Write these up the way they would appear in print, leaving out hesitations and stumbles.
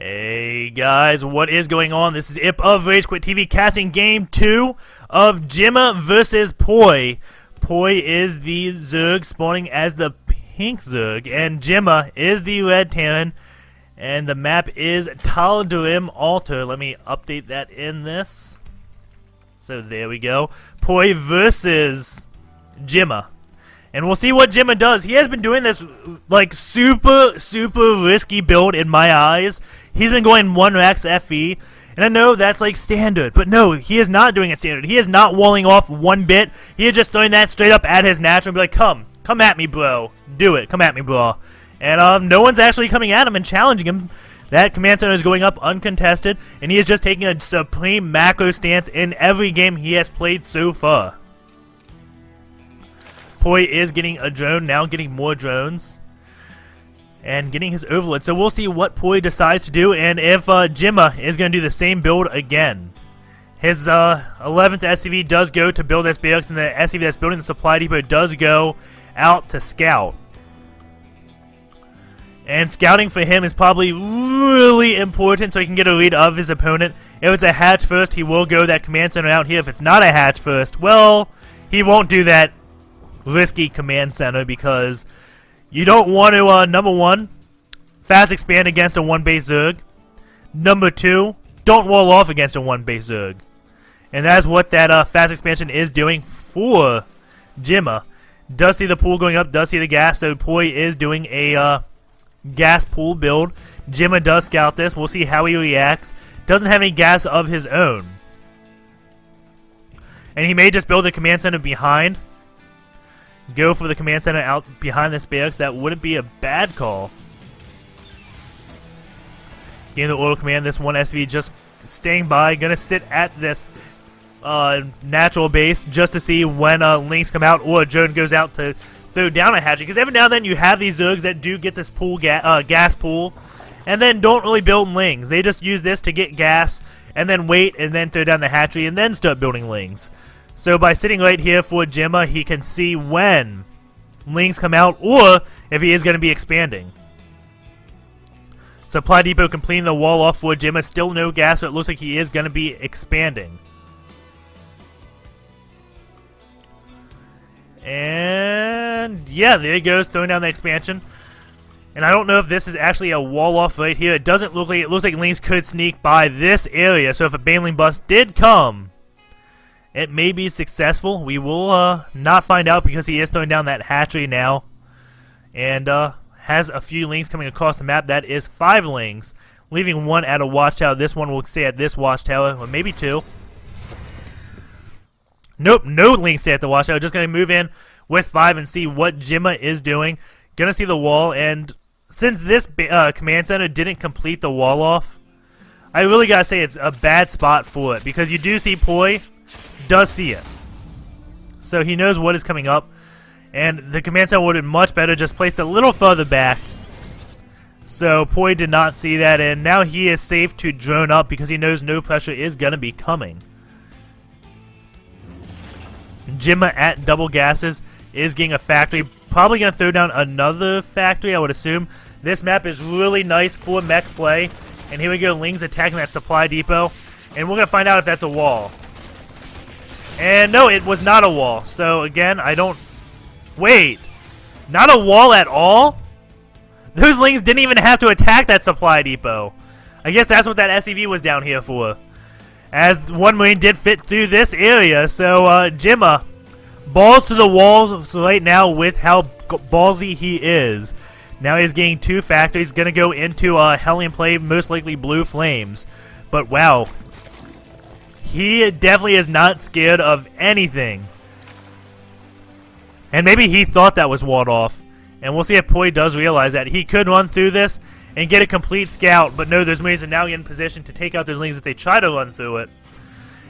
Hey guys, what is going on? This is Ip of RageQuitTV casting game 2 of Jimmeh versus Poi. Poi is the Zerg spawning as the pink Zerg, and Jimmeh is the red Terran, and the map is Tal'Darim Altar. Let me update that in this. So there we go. Poi versus Jimmeh. And we'll see what Jimmeh does. He has been doing this like super risky build in my eyes. He's been going 1 Rax FE, and I know that's like standard, but no, he is not doing it standard. He is not walling off one bit. He is just throwing that straight up at his natural and be like, come at me, bro. Do it. Come at me, bro. And no one's actually coming at him and challenging him. That command center is going up uncontested, and he is just taking a supreme macro stance in every game he has played so far. Poi is getting a drone, now getting more drones, and getting his overload. So we'll see what Poi decides to do, and if Jimmeh is going to do the same build again. His 11th SCV does go to build this barracks, and the SCV that's building the supply depot does go out to scout. And scouting for him is probably really important so he can get a read of his opponent. If it's a hatch first, he will go that command center out here. If it's not a hatch first, well, he won't do that risky command center because you don't want to, number one, fast expand against a 1-base Zerg. Number two, don't wall off against a 1-base Zerg. And that's what that fast expansion is doing for Jimmeh. Does see the pool going up, does see the gas, so Poi is doing a gas pool build. Jimmeh does scout this. We'll see how he reacts. Doesn't have any gas of his own. And he may just build a command center behind. Go for the command center out behind this barracks. That wouldn't be a bad call. Getting the order command. This one SV just staying by. Gonna sit at this natural base just to see when links come out or a drone goes out to throw down a hatchery. Because every now and then you have these Zergs that do get this pool gas pool and then don't really build lings. They just use this to get gas and then wait and then throw down the hatchery and then start building lings. So by sitting right here for Jimmeh, he can see when lings come out or if he is going to be expanding. Supply depot completing the wall off for Jimmeh. Still no gas, so it looks like he is going to be expanding. And yeah, there he goes, throwing down the expansion. And I don't know if this is actually a wall off right here. It doesn't look like it. Looks like lings could sneak by this area. So if a baneling bus did come, it may be successful. We will not find out because he is throwing down that hatchery now. And has a few lings coming across the map. That is 5 lings, leaving 1 at a watchtower. This one will stay at this watchtower, or maybe 2. Nope, no lings stay at the watchtower. Just going to move in with 5 and see what Jimmeh is doing. Going to see the wall, and since this command center didn't complete the wall off, I really got to say it's a bad spot for it, because you do see Poi does see it. So he knows what is coming up, and the command center would have been much better just placed a little further back. So Poi did not see that, and now he is safe to drone up because he knows no pressure is going to be coming. Jimmeh at double gases is getting a factory. Probably going to throw down another factory, I would assume. This map is really nice for mech play. And here we go, lings attacking that supply depot. And we're going to find out if that's a wall. And no, it was not a wall. So again, I don't... Wait. Not a wall at all? Those lings didn't even have to attack that supply depot. I guess that's what that SCV was down here for. As one marine did fit through this area. So Jimmeh, balls to the walls right now with how ballsy he is. Now he's getting 2 factories. Going to go into Hellion play, most likely blue flames. But wow. He definitely is not scared of anything. And maybe he thought that was walled off. And we'll see if Poi does realize that. He could run through this and get a complete scout. But no, those marines are now in position to take out those lings if they try to run through it.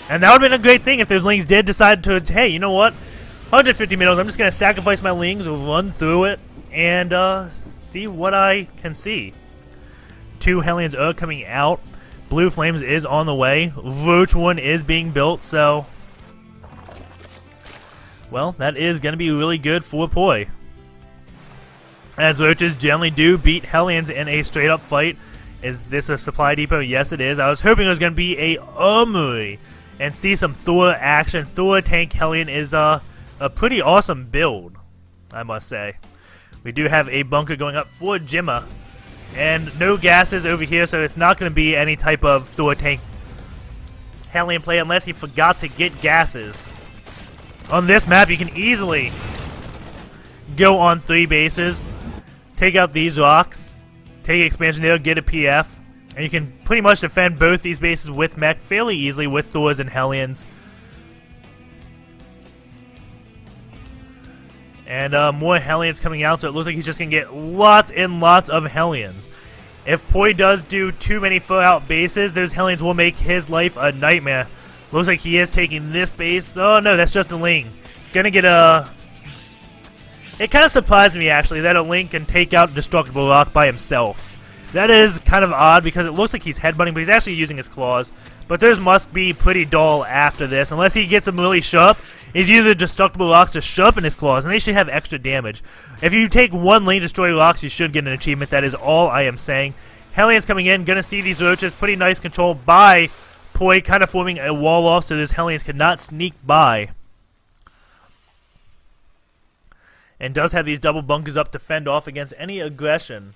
And that would have been a great thing if those lings did decide to, hey, you know what? 150 minutes, I'm just going to sacrifice my lings, run through it, and see what I can see. 2 Hellions are coming out. Blue Flames is on the way. Roach one is being built, so... Well, that is going to be really good for Poi. As Roaches generally do beat Hellions in a straight-up fight. Is this a supply depot? Yes, it is. I was hoping it was going to be a armory and see some Thor action. Thor Tank Hellion is a pretty awesome build, I must say. We do have a bunker going up for Jimmeh, and no gases over here, so it's not going to be any type of Thor Tank Hellion play unless he forgot to get gases. On this map, you can easily go on 3 bases, take out these rocks, take expansion there, get a PF, and you can pretty much defend both these bases with mech fairly easily with Thors and Hellions. And more Hellions coming out, so it looks like he's just going to get lots and lots of Hellions. If Poi does do too many full-out bases, those Hellions will make his life a nightmare. Looks like he is taking this base. Oh no, that's just a Ling. Gonna get a... It kind of surprised me, actually, that a Ling can take out Destructible Rock by himself. That is kind of odd, because it looks like he's headbutting, but he's actually using his claws. But those must be pretty dull after this, unless he gets them really sharp. He's using the Destructible Rocks to sharpen his claws, and they should have extra damage. If you take 1 Ling Destroy Rocks, you should get an achievement. That is all I am saying. Hellions coming in, gonna see these roaches. Pretty nice control by Poi, kind of forming a wall off so those Hellions cannot sneak by. And does have these double bunkers up to fend off against any aggression.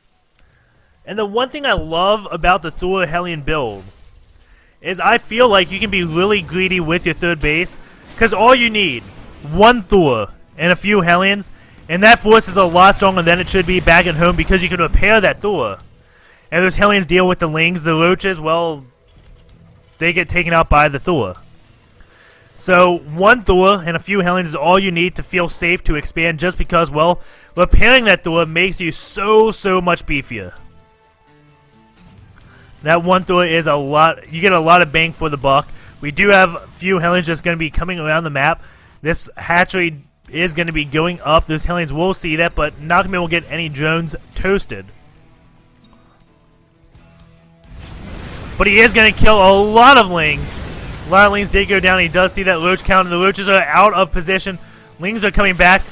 And the one thing I love about the Thor Hellion build is I feel like you can be really greedy with your third base, because all you need, 1 Thor and a few Hellions, and that force is a lot stronger than it should be back at home, because you can repair that Thor. And those Hellions deal with the Lings. The roaches, well, they get taken out by the Thor. So 1 Thor and a few Hellions is all you need to feel safe to expand, just because, well, repairing that Thor makes you so much beefier. That 1 Thor is a lot. You get a lot of bang for the buck. We do have a few Hellions just going to be coming around the map. This hatchery is going to be going up. Those Hellions will see that, but not going to be able to get any drones toasted. But he is going to kill a lot of Lings. A lot of Lings did go down. He does see that Roach count, and the Roaches are out of position. Lings are coming back.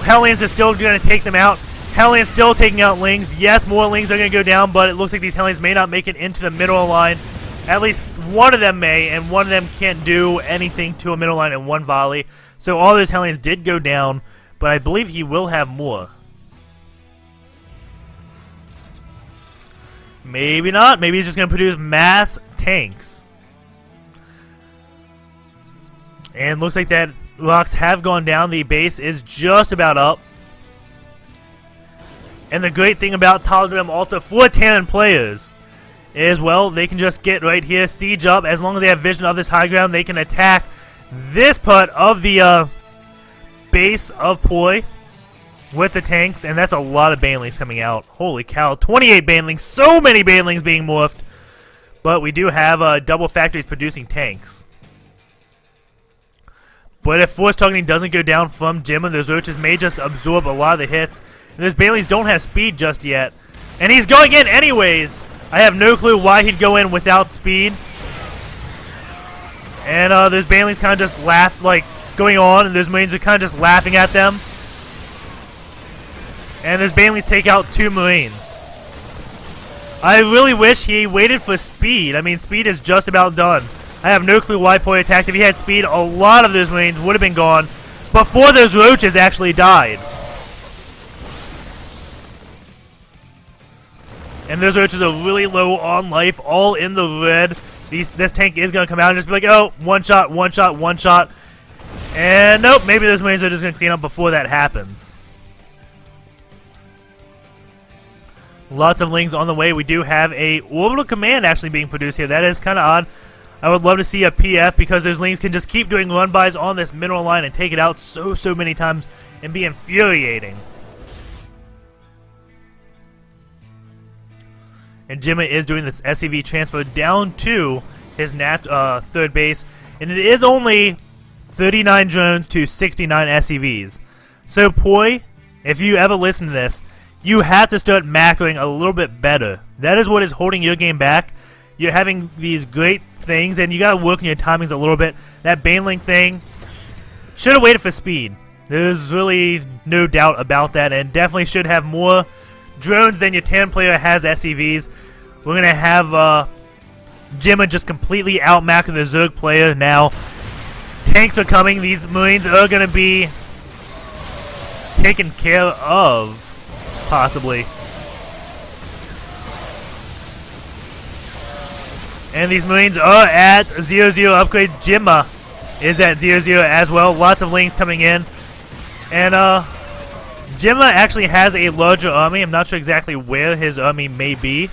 Hellions are still going to take them out. Hellions still taking out Lings. Yes, more Lings are going to go down, but it looks like these Hellions may not make it into the middle line. At least one of them may, and one of them can't do anything to a middle line in 1 volley. So all those Hellions did go down, but I believe he will have more. Maybe not. Maybe he's just going to produce mass tanks. And looks like that rocks have gone down. The base is just about up. And the great thing about Tal'Darim Alta for Terran players is, well, they can just get right here, siege up. As long as they have vision of this high ground, they can attack this part of the base of Poi with the tanks, and that's a lot of Banelings coming out. Holy cow, 28 Banelings, so many Banelings being morphed. But we do have double factories producing tanks. But if force targeting doesn't go down from Jimmeh, those roaches may just absorb a lot of the hits. And those Banelings don't have speed just yet. And he's going in anyways! I have no clue why he'd go in without speed. And those Banelings kind of just laugh, like, going on, and those Marines are kind of just laughing at them. And those Banelings take out 2 Marines. I really wish he waited for speed. I mean, speed is just about done. I have no clue why Poi attacked. If he had speed, a lot of those Marines would have been gone before those roaches actually died. And those roaches are really low on life, all in the red. This tank is going to come out and just be like, oh, one shot, one shot, one shot. And nope, maybe those Marines are just going to clean up before that happens. Lots of Lings on the way. We do have a orbital command actually being produced here. That is kind of odd. I would love to see a PF, because those Lings can just keep doing run-bys on this mineral line and take it out so many times and be infuriating. And Jimmeh is doing this SCV transfer down to his third base. And it is only 39 drones to 69 SCVs. So Poi, if you ever listen to this, you have to start macroing a little bit better. That is what is holding your game back. You're having these great things, and you got to work on your timings a little bit. That Baneling thing, should have waited for speed. There's really no doubt about that, and definitely should have more drones than your Terran player has SCVs. We're going to have Jimmeh just completely outmax the Zerg player now. Tanks are coming. These Marines are going to be taken care of, possibly. And these Marines are at 0-0 upgrade. Jimmeh is at 0-0 as well. Lots of lings coming in. And Jimmeh actually has a larger army. I'm not sure exactly where his army may be.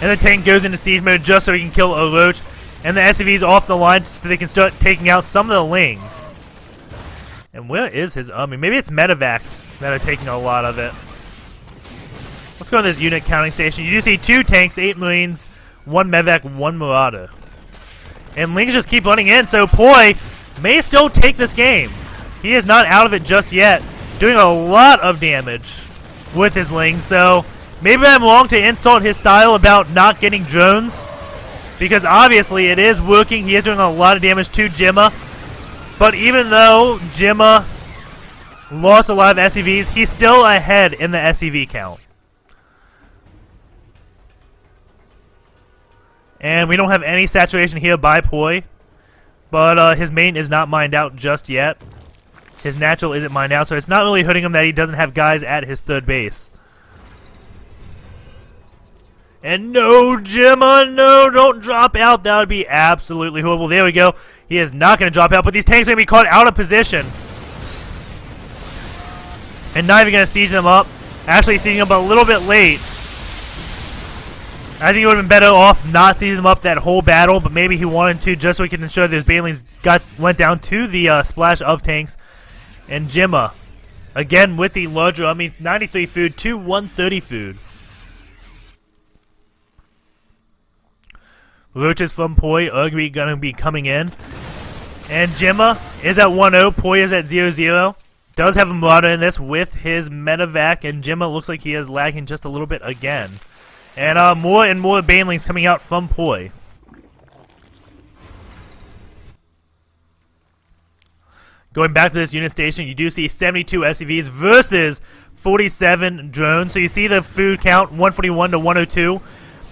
And the tank goes into siege mode just so he can kill a roach. And the SCV's off the line so they can start taking out some of the lings. And where is his army? Maybe it's medevacs that are taking a lot of it. Let's go to this unit counting station. You do see 2 tanks, 8 Marines, 1 medevac, 1 Marauder. And lings just keep running in, so Poi may still take this game. He is not out of it just yet. Doing a lot of damage with his lings, so maybe I'm wrong to insult his style about not getting drones, because obviously it is working. He is doing a lot of damage to Jimmeh. But even though Jimmeh lost a lot of SCVs, he's still ahead in the SCV count. And we don't have any saturation here by Poi, but his main is not mined out just yet. His natural isn't mined out, so it's not really hurting him that he doesn't have guys at his 3rd base. And no, Jimmeh, no, don't drop out. That would be absolutely horrible. There we go. He is not going to drop out, but these tanks are going to be caught out of position. And not even going to siege them up. Actually sieging them up a little bit late. I think it would have been better off not sieging them up that whole battle, but maybe he wanted to just so he could ensure those banelings went down to the splash of tanks. And Jimmeh, again with the larger army, 93 food to 130 food. Roaches from Poi are going to be coming in. And Jimmeh is at 1-0, Poi is at 0-0. Does have a Marauder in this with his medevac, and Jimmeh looks like he is lagging just a little bit again. And more and more banelings coming out from Poi. Going back to this unit station, you do see 72 SCVs versus 47 drones. So you see the food count, 141 to 102.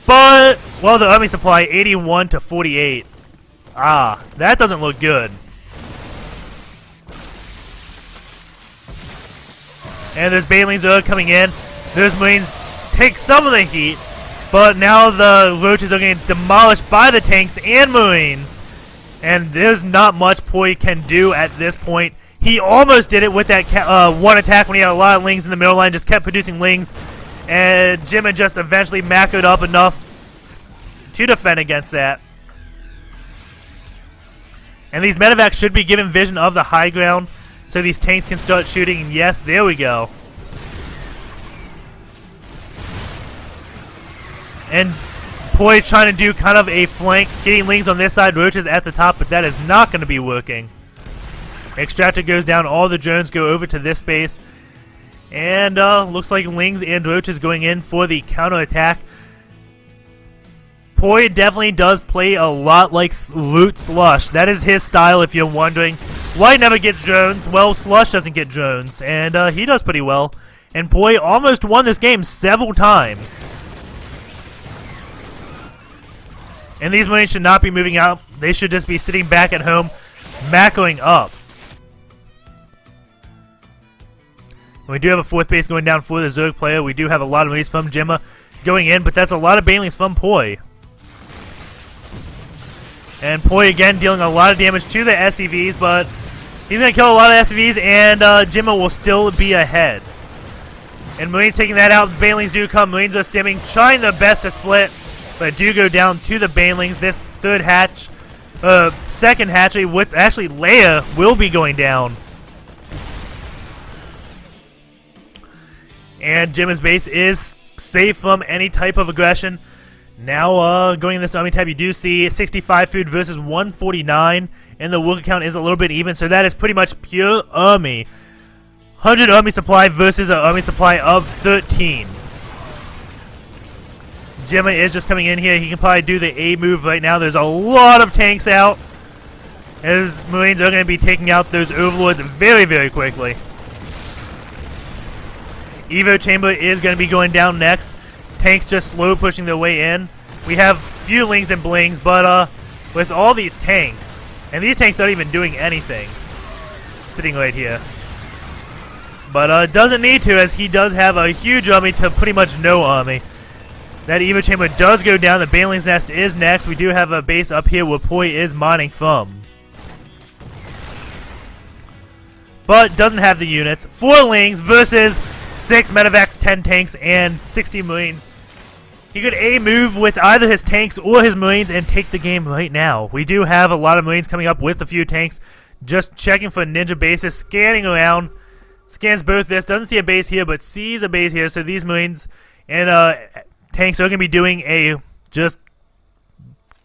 But, well, the army supply, 81 to 48. Ah, that doesn't look good. And there's banelings are coming in. Those Marines take some of the heat. But now the roaches are getting demolished by the tanks and Marines. And there's not much Poi can do at this point. He almost did it with that one attack when he had a lot of lings in the middle line. Just kept producing lings. And Jimmeh just eventually macroed up enough to defend against that. And these medevacs should be given vision of the high ground. So these tanks can start shooting. And yes, there we go. And Poi trying to do kind of a flank, getting lings on this side, roaches at the top, but that is not going to be working. Extractor goes down, all the drones go over to this base. And looks like lings and roaches going in for the counterattack. Poi definitely does play a lot like Loot Slush. That is his style if you're wondering. Why he never gets drones? Well, Slush doesn't get drones, and he does pretty well. And Poi almost won this game several times. And these Marines should not be moving out. They should just be sitting back at home, macroing up. And we do have a 4th base going down for the Zerg player. We do have a lot of Marines from Jimmeh going in, but that's a lot of banelings from Poi. And Poi again dealing a lot of damage to the SCVs, but he's going to kill a lot of SCVs, and Jimmeh will still be ahead. And Marines taking that out. Banelings do come. Marines are stimming, trying their best to split. But do go down to the banelings. This 3rd hatch, 2nd hatchery with actually Leia will be going down. And Jimmeh's base is safe from any type of aggression. Now going in this army type, you do see 65 food versus 149, and the worker count is a little bit even, so that is pretty much pure army. 100 army supply versus an army supply of 13. Jimmeh is just coming in here. He can probably do the A move right now. There's a lot of tanks out. As Marines are going to be taking out those overlords very, very quickly. Evo Chamber is going to be going down next. Tanks just slow pushing their way in. We have few lings and blings, but with all these tanks, and these tanks aren't even doing anything, sitting right here. But doesn't need to, as he does have a huge army to pretty much no army. That Evo Chamber does go down. The Baneling's Nest is next. We do have a base up here where Poi is mining from, but doesn't have the units. 4 lings versus 6 medevacs, 10 tanks, and 60 marines. He could A, move with either his tanks or his marines and take the game right now. We do have a lot of marines coming up with a few tanks. Just checking for ninja bases, scanning around. Scans both this, doesn't see a base here, but sees a base here. So these marines and tanks are going to be doing a just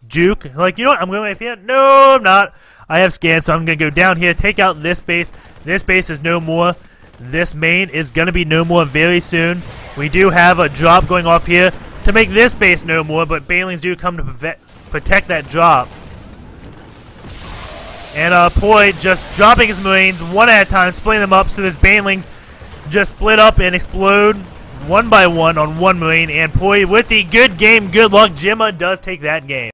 juke. Like, you know what, I'm going right here. No, I'm not. I have scanned, so I'm going to go down here, take out this base. This base is no more. This main is going to be no more very soon. We do have a drop going off here to make this base no more, but Banelings do come to protect that drop. And Poi just dropping his marines one at a time, splitting them up, so his Banelings just split up and explode one by one on one marine. And Poi with the good game, good luck. Jimmeh does take that game.